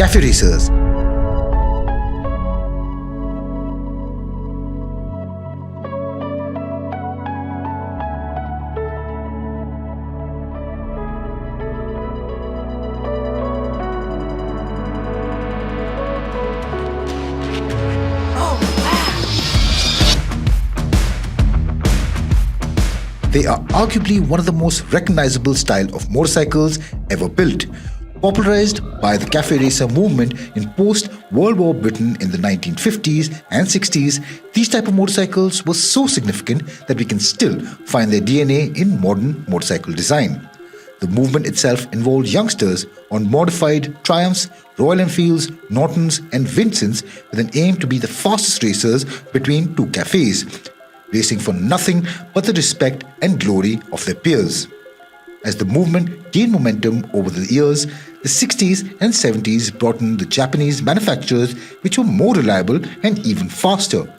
cafe racers. They are arguably one of the most recognizable style of motorcycles ever built. Popularized by the cafe racer movement in post-World War Britain in the 1950s and 60s, these type of motorcycles were so significant that we can still find their DNA in modern motorcycle design. The movement itself involved youngsters on modified Triumphs, Royal Enfields, Nortons and Vincents with an aim to be the fastest racers between two cafes, racing for nothing but the respect and glory of their peers. As the movement gained momentum over the years, the 60s and 70s brought in the Japanese manufacturers which were more reliable and even faster.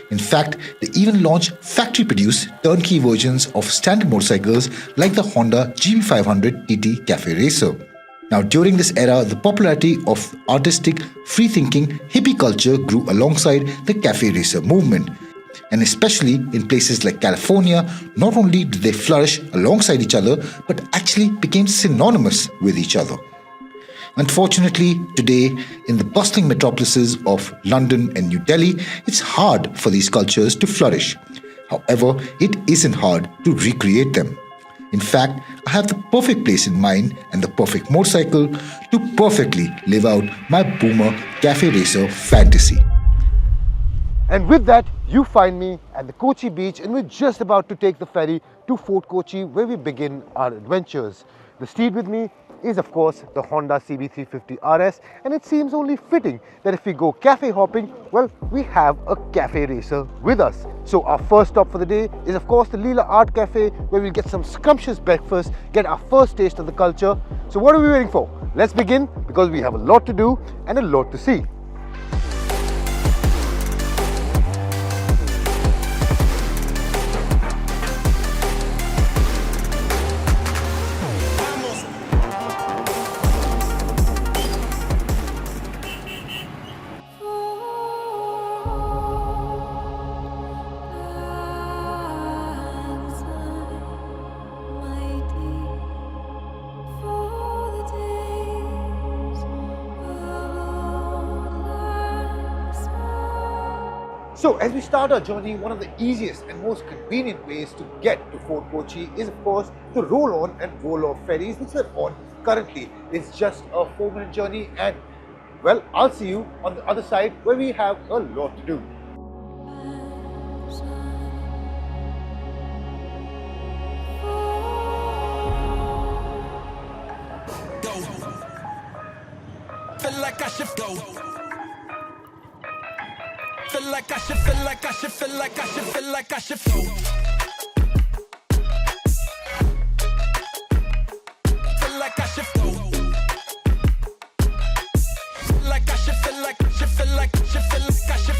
In fact, they even launched factory-produced turnkey versions of standard motorcycles like the Honda CB350 TT Cafe Racer. Now, during this era, the popularity of artistic, free-thinking hippie culture grew alongside the cafe racer movement. And especially in places like California, not only did they flourish alongside each other, but actually became synonymous with each other. Unfortunately, today, in the bustling metropolises of London and New Delhi, it's hard for these cultures to flourish. However, it isn't hard to recreate them. In fact, I have the perfect place in mind and the perfect motorcycle to perfectly live out my boomer cafe racer fantasy. And with that, you find me at the Kochi beach, and we're just about to take the ferry to Fort Kochi, where we begin our adventures. The steed with me is of course the Honda CB350 RS, and it seems only fitting that if we go cafe hopping, well, we have a cafe racer with us. So our first stop for the day is of course the Leela Art Cafe, where we'll get some scrumptious breakfast, get our first taste of the culture. So what are we waiting for? Let's begin, because we have a lot to do and a lot to see. So as we start our journey, one of the easiest and most convenient ways to get to Fort Kochi is of course the roll-on and roll-off ferries which are on currently. It's just a 4-minute journey, and well, I'll see you on the other side where we have a lot to do. Feel like I should go. Feel like I should, feel like I should, feel like I should, feel like I should flow. Feel like I should flow. Feel like I should, feel like I should, feel like I should, feel like I should.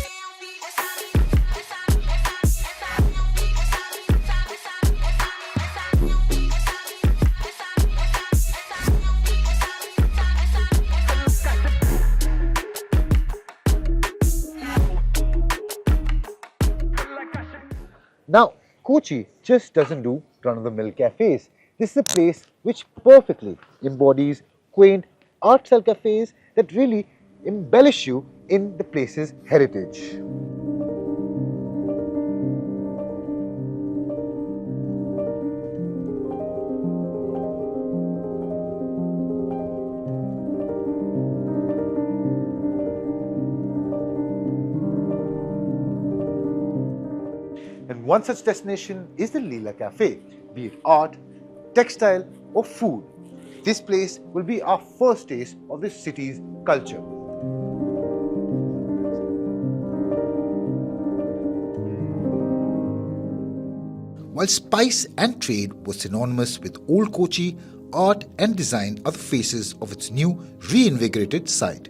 Now, Kochi just doesn't do run-of-the-mill cafes. This is a place which perfectly embodies quaint art-style cafes that really embellish you in the place's heritage. And one such destination is the Leela Cafe, be it art, textile or food. This place will be our first taste of this city's culture. While spice and trade was synonymous with old Kochi, art and design are the faces of its new reinvigorated side.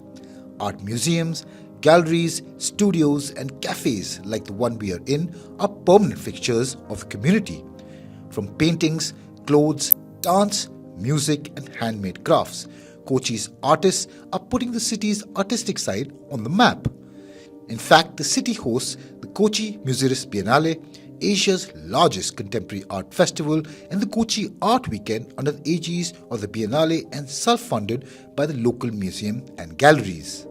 Art museums, galleries, studios and cafes like the one we are in are permanent fixtures of the community. From paintings, clothes, dance, music and handmade crafts, Kochi's artists are putting the city's artistic side on the map. In fact, the city hosts the Kochi Muziris Biennale, Asia's largest contemporary art festival, and the Kochi Art Weekend under the aegis of the Biennale and self-funded by the local museum and galleries.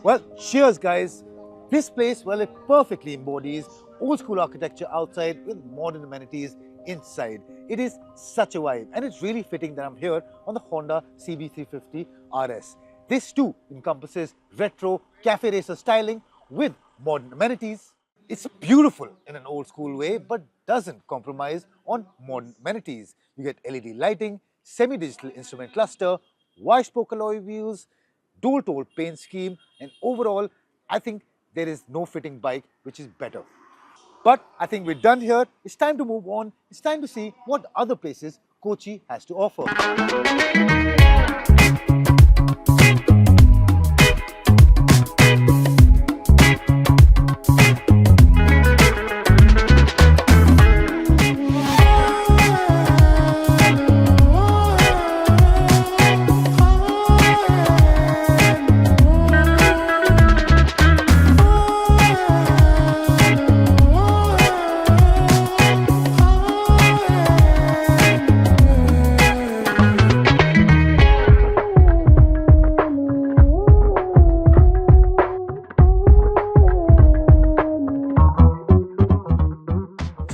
Well, cheers guys. This place, well, it perfectly embodies old school architecture outside with modern amenities inside. It is such a vibe, and it's really fitting that I'm here on the Honda CB350 RS. This too encompasses retro cafe racer styling with modern amenities. It's beautiful in an old school way, but doesn't compromise on modern amenities. You get LED lighting, semi-digital instrument cluster, wide-spoke alloy wheels, dual-tone paint scheme, and overall, I think there is no fitting bike which is better. But I think we're done here. It's time to move on. It's time to see what other places Kochi has to offer.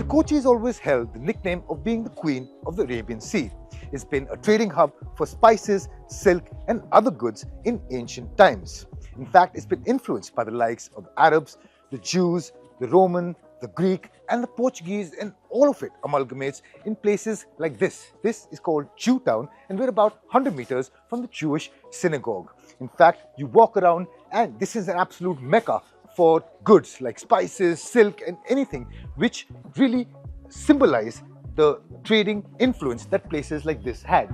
Kochi has always held the nickname of being the Queen of the Arabian Sea. It's been a trading hub for spices, silk and other goods in ancient times. In fact, it's been influenced by the likes of the Arabs, the Jews, the Roman, the Greek and the Portuguese, and all of it amalgamates in places like this. This is called Jewtown and we're about 100 meters from the Jewish synagogue. In fact, you walk around and this is an absolute mecca for goods like spices, silk and anything which really symbolize the trading influence that places like this had.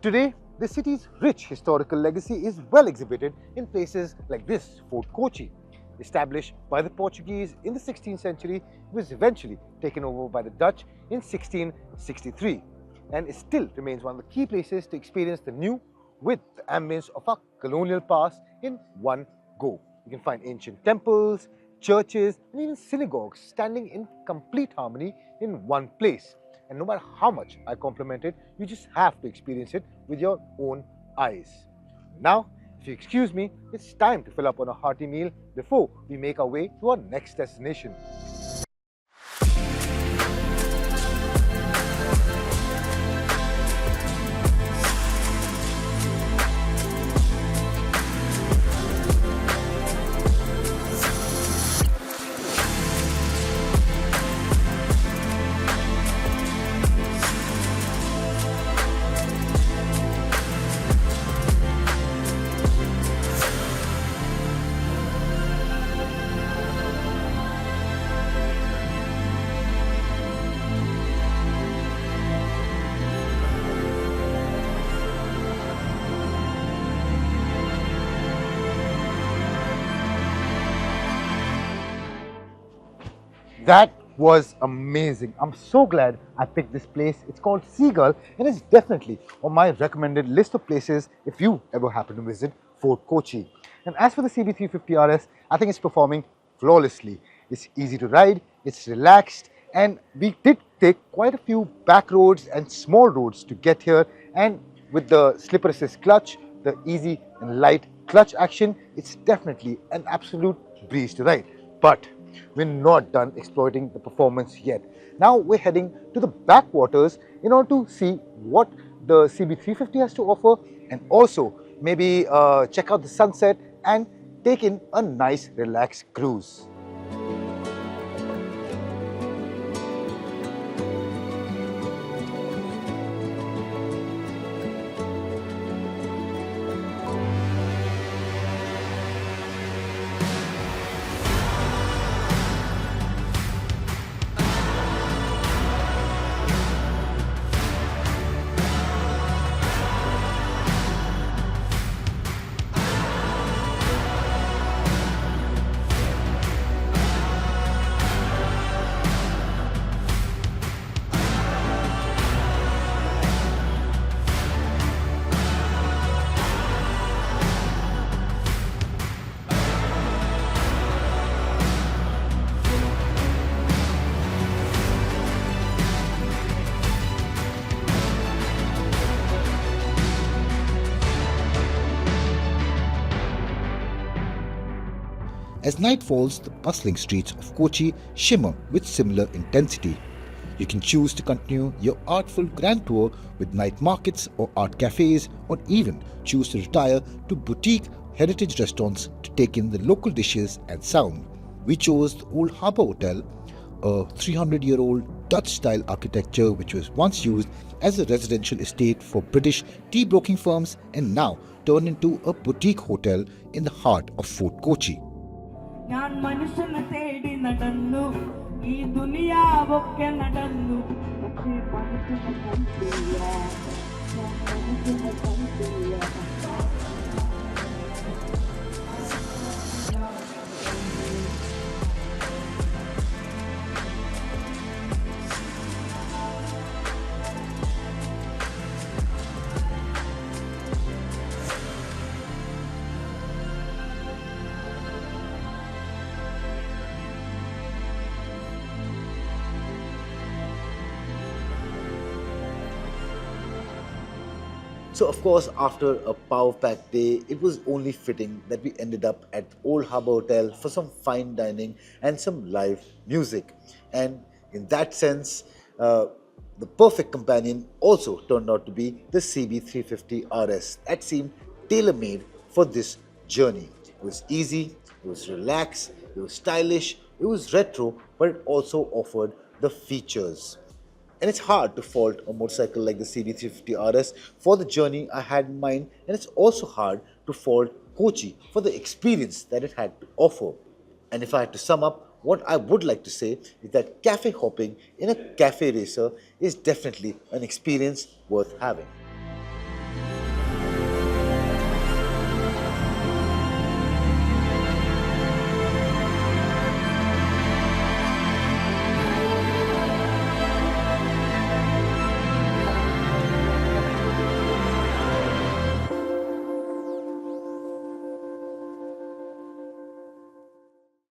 Today, the city's rich historical legacy is well exhibited in places like this, Fort Kochi. Established by the Portuguese in the 16th century, it was eventually taken over by the Dutch in 1663 and it still remains one of the key places to experience the new with the ambience of our colonial past in one go. You can find ancient temples, churches and even synagogues standing in complete harmony in one place. And no matter how much I compliment it, you just have to experience it with your own eyes. Now, if you excuse me, it's time to fill up on a hearty meal before we make our way to our next destination. That was amazing. I'm so glad I picked this place. It's called Seagull and it's definitely on my recommended list of places if you ever happen to visit Fort Kochi. And as for the CB350RS, I think it's performing flawlessly. It's easy to ride, it's relaxed, and we did take quite a few back roads and small roads to get here, and with the slipper assist clutch, the easy and light clutch action, it's definitely an absolute breeze to ride. But we're not done exploiting the performance yet. Now we're heading to the backwaters in order to see what the CB350 has to offer and also maybe check out the sunset and take in a nice relaxed cruise. As night falls, the bustling streets of Kochi shimmer with similar intensity. You can choose to continue your artful grand tour with night markets or art cafes, or even choose to retire to boutique heritage restaurants to take in the local dishes and sound. We chose the old Harbour Hotel, a 300-year-old Dutch-style architecture which was once used as a residential estate for British tea-broking firms and now turned into a boutique hotel in the heart of Fort Kochi. ഞാൻ മനുഷ്യനെ തേടി നടന്നു ഈ ദുനിയാവൊക്കെ നടന്നു പക്ഷേ മനുഷ്യനെ കണ്ടില്ല ഞാൻ മനുഷ്യനെ കണ്ടില്ല So of course, after a power-packed day, it was only fitting that we ended up at Old Harbour Hotel for some fine dining and some live music. And in that sense, the perfect companion also turned out to be the CB350RS. That seemed tailor-made for this journey. It was easy, it was relaxed, it was stylish, it was retro, but it also offered the features. And it's hard to fault a motorcycle like the CB350RS for the journey I had in mind, and it's also hard to fault Kochi for the experience that it had to offer. And if I had to sum up, what I would like to say is that cafe hopping in a cafe racer is definitely an experience worth having.